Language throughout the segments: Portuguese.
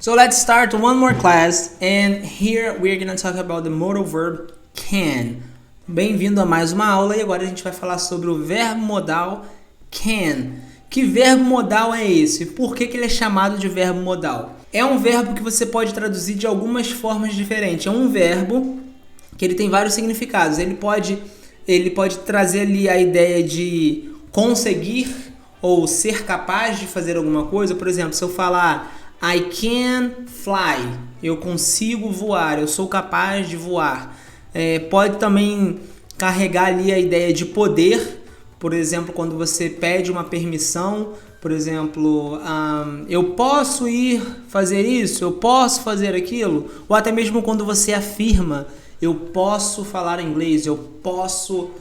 So let's start one more class, and here we're going to talk about the modal verb can. Bem-vindo a mais uma aula, e agora a gente vai falar sobre o verbo modal can. Que verbo modal é esse? Por que ele é chamado de verbo modal? É um verbo que você pode traduzir de algumas formas diferentes. É um verbo que ele tem vários significados. Ele pode trazer ali a ideia de conseguir ou ser capaz de fazer alguma coisa. Por exemplo, se eu falar I can fly, eu consigo voar, eu sou capaz de voar. Pode também carregar ali a ideia de poder. Por exemplo, quando você pede uma permissão, por exemplo, eu posso ir fazer isso, eu posso fazer aquilo. Ou até mesmo quando você afirma, eu posso falar inglês, eu posso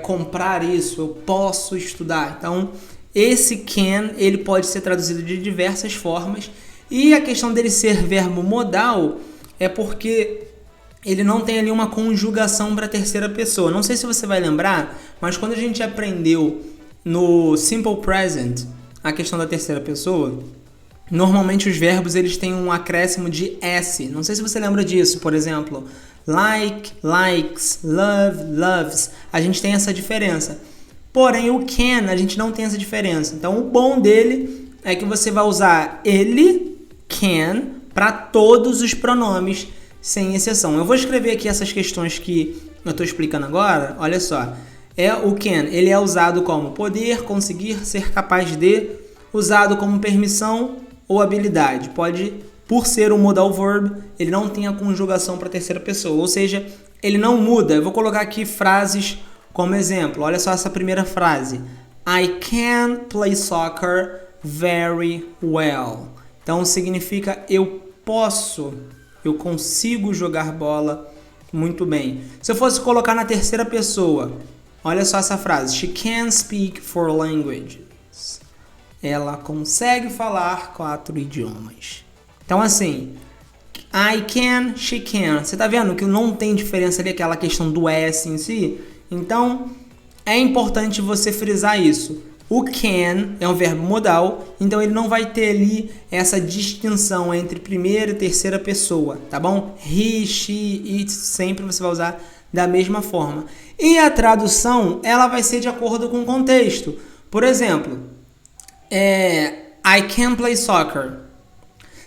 comprar isso, eu posso estudar. Então, esse can, ele pode ser traduzido de diversas formas. E a questão dele ser verbo modal é porque ele não tem ali uma conjugação para a terceira pessoa. Não sei se você vai lembrar, mas quando a gente aprendeu no Simple Present a questão da terceira pessoa, normalmente os verbos eles têm um acréscimo de S. Não sei se você lembra disso. Por exemplo, like, likes, love, loves. A gente tem essa diferença. Porém, o can, a gente não tem essa diferença. Então, o bom dele é que você vai usar ele, can, para todos os pronomes, sem exceção. Eu vou escrever aqui essas questões que eu estou explicando agora. Olha só. O can, ele é usado como poder, conseguir, ser capaz de, usado como permissão ou habilidade. Pode, por ser um modal verb, ele não tem a conjugação para a terceira pessoa. Ou seja, ele não muda. Eu vou colocar aqui frases como exemplo. Olha só essa primeira frase. I can play soccer very well. Então significa eu consigo jogar bola muito bem. Se eu fosse colocar na terceira pessoa, olha só essa frase. She can speak 4 languages. Ela consegue falar 4 idiomas. Então assim, I can, she can. Você tá vendo que não tem diferença ali, aquela questão do S em si? Então, é importante você frisar isso. O can é um verbo modal, então ele não vai ter ali essa distinção entre primeira e terceira pessoa, tá bom? He, she, it, sempre você vai usar da mesma forma. E a tradução, ela vai ser de acordo com o contexto. Por exemplo, I can play soccer.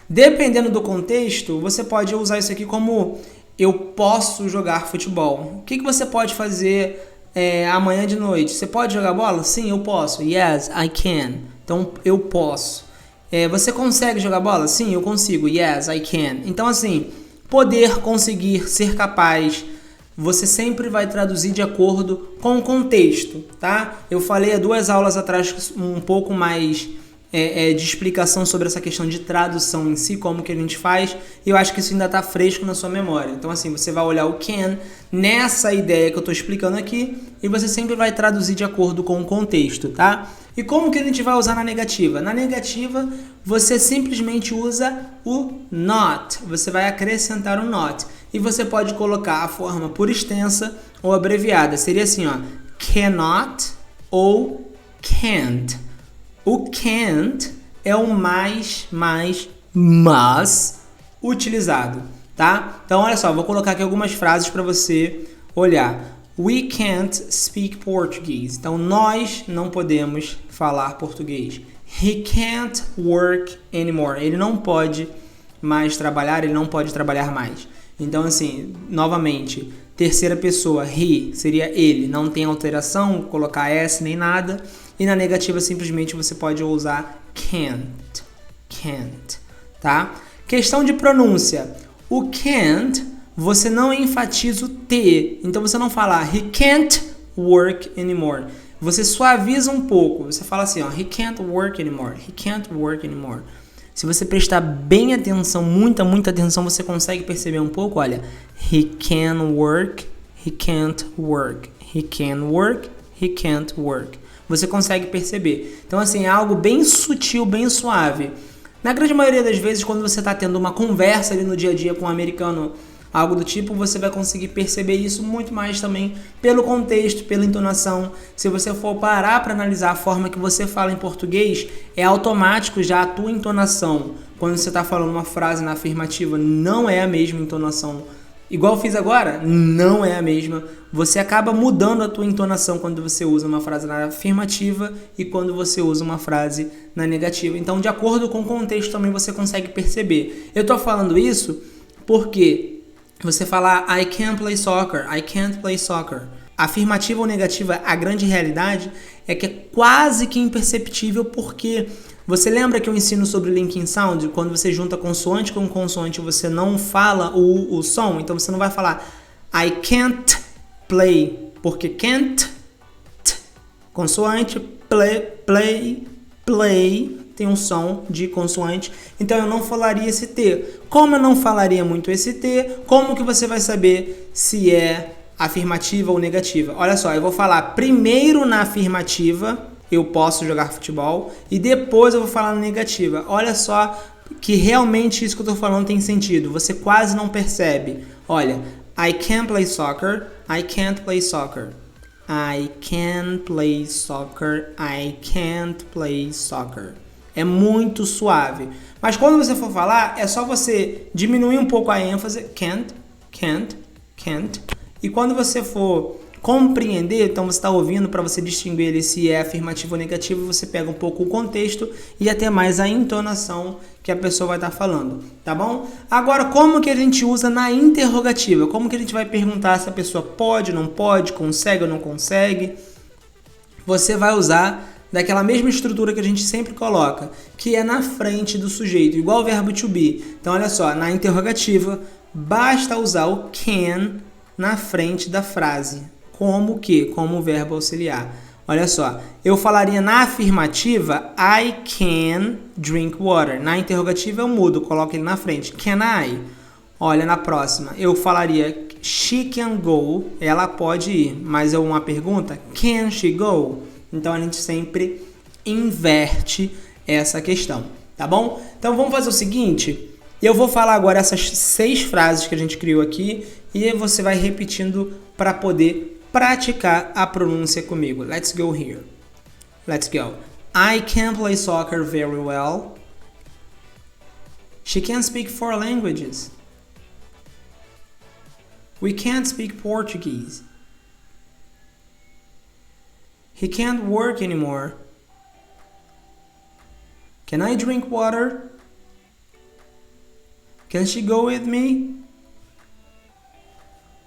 Dependendo do contexto, você pode usar isso aqui como eu posso jogar futebol. O que você pode fazer amanhã de noite? Você pode jogar bola? Sim, eu posso. Yes, I can. Então, eu posso. Você consegue jogar bola? Sim, eu consigo. Yes, I can. Então, assim, poder, conseguir, ser capaz, você sempre vai traduzir de acordo com o contexto, tá? Eu falei há 2 aulas atrás um pouco mais de explicação sobre essa questão de tradução em si, como que a gente faz, e eu acho que isso ainda está fresco na sua memória. Então assim, você vai olhar o can nessa ideia que eu estou explicando aqui, e você sempre vai traduzir de acordo com o contexto, tá? E como que a gente vai usar na negativa? Na negativa, você simplesmente usa o not, você vai acrescentar o not, e você pode colocar a forma por extensa ou abreviada, seria assim, ó, cannot ou can't. O can't é o mais utilizado, tá? Então, olha só, vou colocar aqui algumas frases para você olhar. We can't speak Portuguese. Então, nós não podemos falar português. He can't work anymore. Ele não pode mais trabalhar, ele não pode trabalhar mais. Então, assim, novamente, terceira pessoa, he, seria ele. Não tem alteração, colocar S nem nada. E na negativa, simplesmente, você pode usar can't, tá? Questão de pronúncia. O can't, você não enfatiza o T. Então, você não fala he can't work anymore. Você suaviza um pouco. Você fala assim, ó, he can't work anymore. He can't work anymore. Se você prestar bem atenção, muita atenção, você consegue perceber um pouco, olha. He can work, he can't work. He can work, he can't work. Você consegue perceber. Então, assim, é algo bem sutil, bem suave. Na grande maioria das vezes, quando você está tendo uma conversa ali no dia a dia com um americano algo do tipo, você vai conseguir perceber isso muito mais também pelo contexto, pela entonação. Se você for parar para analisar a forma que você fala em português, é automático já a tua entonação. Quando você está falando uma frase na afirmativa, não é a mesma entonação. Igual eu fiz agora, não é a mesma. Você acaba mudando a tua entonação quando você usa uma frase na afirmativa e quando você usa uma frase na negativa. Então, de acordo com o contexto, também você consegue perceber. Eu tô falando isso porque você falar I can't play soccer, I can't play soccer. Afirmativa ou negativa, a grande realidade é que é quase que imperceptível, porque você lembra que eu ensino sobre linking sound? Quando você junta consoante com consoante, você não fala o som, então você não vai falar I can't play, porque can't, consoante, play, tem um som de consoante, então eu não falaria esse T. Como eu não falaria muito esse T, como que você vai saber se é afirmativa ou negativa? Olha só, eu vou falar primeiro na afirmativa, eu posso jogar futebol, e depois eu vou falar na negativa. Olha só que realmente isso que eu tô falando tem sentido, você quase não percebe. Olha, I can play soccer, I can't play soccer. I can play soccer, I can't play soccer. É muito suave. Mas quando você for falar, é só você diminuir um pouco a ênfase, can't. E quando você for compreender, então você está ouvindo, para você distinguir ele se é afirmativo ou negativo, você pega um pouco o contexto e até mais a entonação que a pessoa vai estar falando, tá bom? Agora, como que a gente usa na interrogativa? Como que a gente vai perguntar se a pessoa pode, não pode, consegue ou não consegue? Você vai usar daquela mesma estrutura que a gente sempre coloca, que é na frente do sujeito, igual o verbo to be. Então, olha só, na interrogativa, basta usar o can na frente da frase. Como que? Como verbo auxiliar. Olha só, eu falaria na afirmativa, I can drink water. Na interrogativa eu mudo, coloco ele na frente. Can I? Olha, na próxima, eu falaria she can go, ela pode ir. Mas é uma pergunta, can she go? Então a gente sempre inverte essa questão, tá bom? Então vamos fazer o seguinte, eu vou falar agora essas 6 frases que a gente criou aqui e você vai repetindo para poder praticar a pronúncia comigo. Let's go here. Let's go. I can play soccer very well. She can speak 4 languages. We can't speak Portuguese. He can't work anymore. Can I drink water? Can she go with me?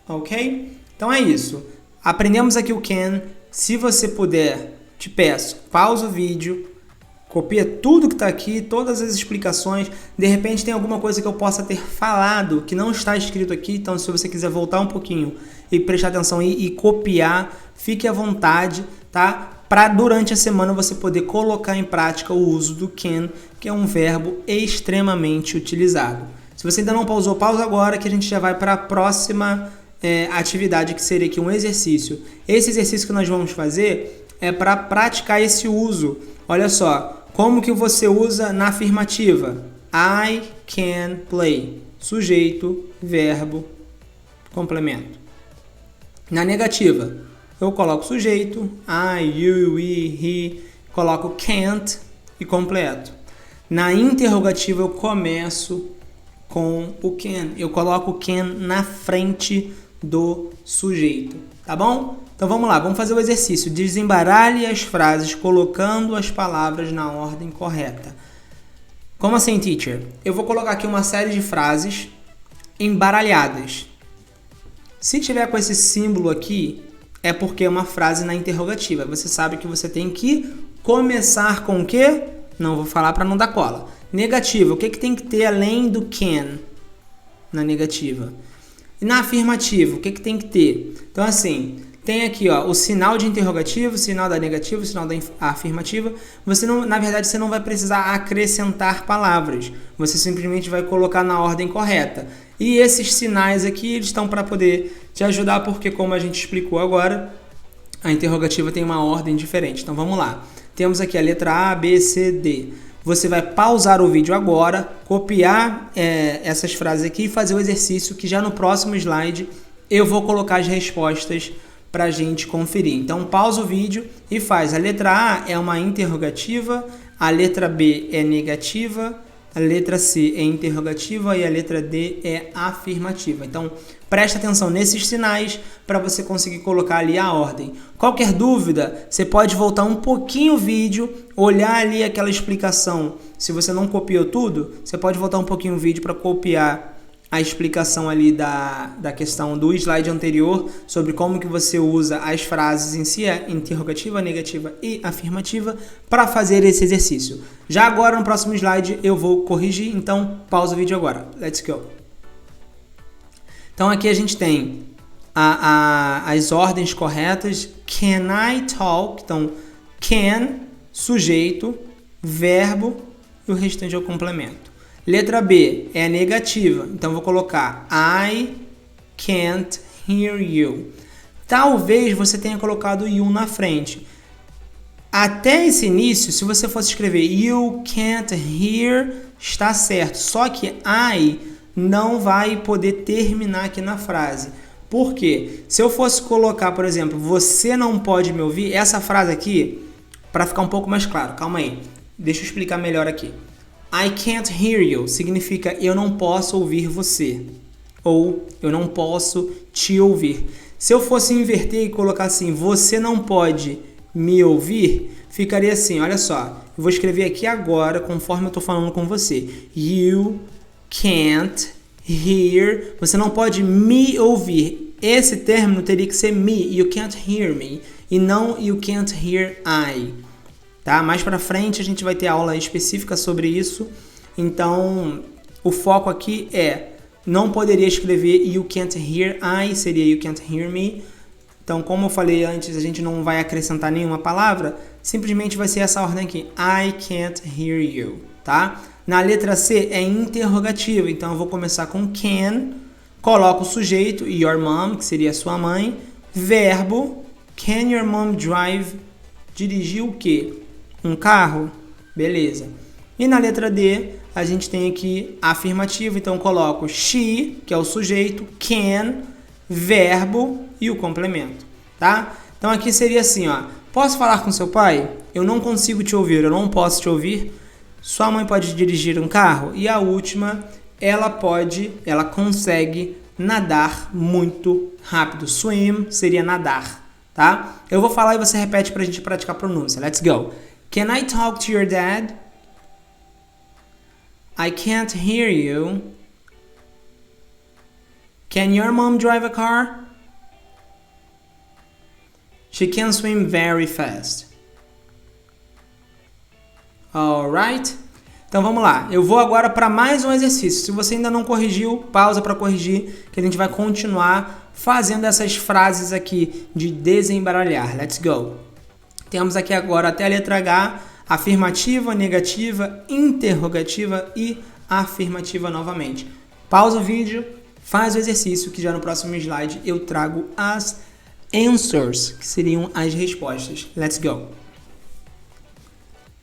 Ok? Então é isso. Aprendemos aqui o can. Se você puder, te peço, pausa o vídeo, copia tudo que está aqui, todas as explicações. De repente tem alguma coisa que eu possa ter falado que não está escrito aqui, então se você quiser voltar um pouquinho e prestar atenção e copiar, fique à vontade, tá? Para durante a semana você poder colocar em prática o uso do can, que é um verbo extremamente utilizado. Se você ainda não pausou, pausa agora que a gente já vai para a próxima atividade, que seria aqui um exercício. Esse exercício que nós vamos fazer é para praticar esse uso. Olha só, como que você usa na afirmativa? I can play. Sujeito, verbo, complemento. Na negativa, eu coloco sujeito, I, you, we, he, coloco can't e completo. Na interrogativa, eu começo com o can. Eu coloco o can na frente do sujeito, tá bom? Então vamos lá, vamos fazer o exercício. Desembaralhe as frases colocando as palavras na ordem correta. Como assim, teacher? Eu vou colocar aqui uma série de frases embaralhadas. Se tiver com esse símbolo aqui, é porque é uma frase na interrogativa. Você sabe que você tem que começar com o quê? Não vou falar para não dar cola. Negativa, o que tem que ter além do can na negativa? E na afirmativa, o que tem que ter? Então, assim, tem aqui ó, o sinal de interrogativo, o sinal da negativa, o sinal da afirmativa. Você não, na verdade, você não vai precisar acrescentar palavras. Você simplesmente vai colocar na ordem correta. E esses sinais aqui, eles estão para poder te ajudar, porque como a gente explicou agora, a interrogativa tem uma ordem diferente. Então, vamos lá. Temos aqui a letra A, B, C, D. você vai pausar o vídeo agora, copiar essas frases aqui e fazer o exercício que já no próximo slide eu vou colocar as respostas para a gente conferir. Então pausa o vídeo e faz. A letra A é uma interrogativa, a letra B é negativa, a letra C é interrogativa e a letra D é afirmativa. Então presta atenção nesses sinais para você conseguir colocar ali a ordem. Qualquer dúvida, você pode voltar um pouquinho o vídeo, olhar ali aquela explicação. Se você não copiou tudo, você pode voltar um pouquinho o vídeo para copiar a explicação ali da questão do slide anterior sobre como que você usa as frases em si, a interrogativa, negativa e afirmativa, para fazer esse exercício. Já agora no próximo slide eu vou corrigir, então pausa o vídeo agora. Let's go! Então aqui a gente tem as ordens corretas. Can I talk? Então can, sujeito, verbo e o restante é o complemento. Letra B é negativa, então vou colocar I can't hear you. Talvez você tenha colocado you na frente. Até esse início, se você fosse escrever you can't hear, está certo. Só que I não vai poder terminar aqui na frase. Por quê? Se eu fosse colocar, por exemplo, você não pode me ouvir, essa frase aqui, para ficar um pouco mais claro, calma aí, deixa eu explicar melhor aqui. I can't hear you significa eu não posso ouvir você, ou eu não posso te ouvir. Se eu fosse inverter e colocar assim, você não pode me ouvir, ficaria assim, olha só, eu vou escrever aqui agora, conforme eu estou falando com você. You can't hear, você não pode me ouvir. Esse término teria que ser me, you can't hear me, e não you can't hear I. Tá? Mais para frente a gente vai ter aula específica sobre isso, então o foco aqui é, não poderia escrever you can't hear I, seria you can't hear me. Então, como eu falei antes, a gente não vai acrescentar nenhuma palavra, simplesmente vai ser essa ordem aqui, I can't hear you, tá? Na letra C é interrogativa, então eu vou começar com can, coloco o sujeito, your mom, que seria a sua mãe, verbo, can your mom drive, dirigir o quê? Um carro? Beleza. E na letra D, a gente tem aqui afirmativo, então eu coloco she, que é o sujeito, can, verbo e o complemento, tá? Então aqui seria assim, ó, posso falar com seu pai? Eu não consigo te ouvir, eu não posso te ouvir. Sua mãe pode dirigir um carro? E a última, ela consegue nadar muito rápido. Swim seria nadar, tá? Eu vou falar e você repete pra gente praticar a pronúncia. Let's go. Can I talk to your dad? I can't hear you. Can your mom drive a car? She can swim very fast. Alright? Então vamos lá. Eu vou agora para mais um exercício. Se você ainda não corrigiu, pausa para corrigir, que a gente vai continuar fazendo essas frases aqui de desembaralhar. Let's go. Temos aqui agora até a letra H, afirmativa, negativa, interrogativa e afirmativa novamente. Pausa o vídeo, faz o exercício que já no próximo slide eu trago as answers, que seriam as respostas. Let's go!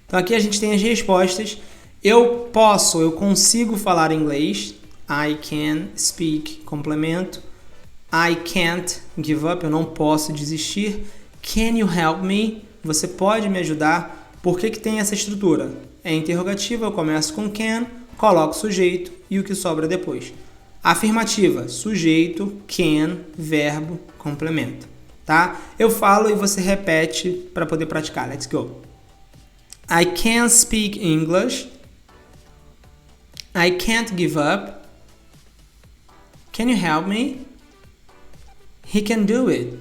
Então aqui a gente tem as respostas. Eu consigo falar inglês. I can speak, complemento. I can't give up, eu não posso desistir. Can you help me? Você pode me ajudar? Por que tem essa estrutura? É interrogativa, eu começo com can, coloco sujeito e o que sobra depois. Afirmativa, sujeito, can, verbo, complemento. Tá? Eu falo e você repete para poder praticar. Let's go. I can't speak English. I can't give up. Can you help me? He can do it.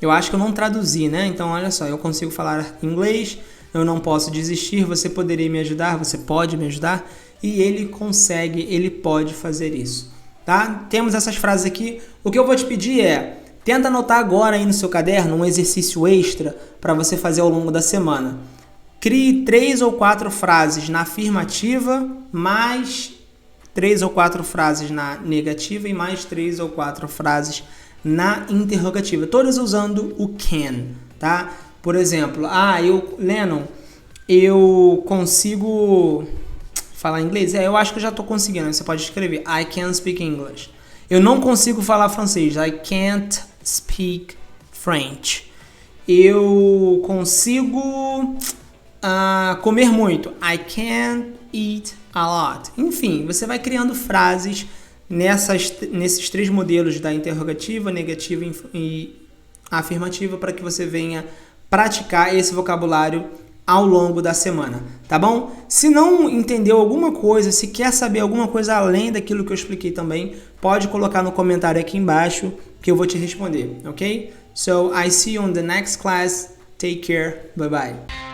Eu acho que eu não traduzi, né? Então, olha só, eu consigo falar inglês, eu não posso desistir, você poderia me ajudar, você pode me ajudar, e ele consegue, ele pode fazer isso, tá? Temos essas frases aqui. O que eu vou te pedir é, tenta anotar agora aí no seu caderno um exercício extra para você fazer ao longo da semana. Crie 3 ou 4 frases na afirmativa, mais 3 ou 4 frases na negativa e mais 3 ou 4 frases na interrogativa, todas usando o can, tá? Por exemplo, Lennon, Eu consigo falar inglês? Eu acho que eu já estou conseguindo. Você pode escrever I can speak English. Eu não consigo falar francês. I can't speak French. Eu consigo comer muito. I can eat a lot. Enfim, você vai criando frases nesses 3 modelos da interrogativa, negativa e afirmativa para que você venha praticar esse vocabulário ao longo da semana, tá bom? Se não entendeu alguma coisa, se quer saber alguma coisa além daquilo que eu expliquei também, pode colocar no comentário aqui embaixo que eu vou te responder, ok? So, I see you on the next class. Take care. Bye bye.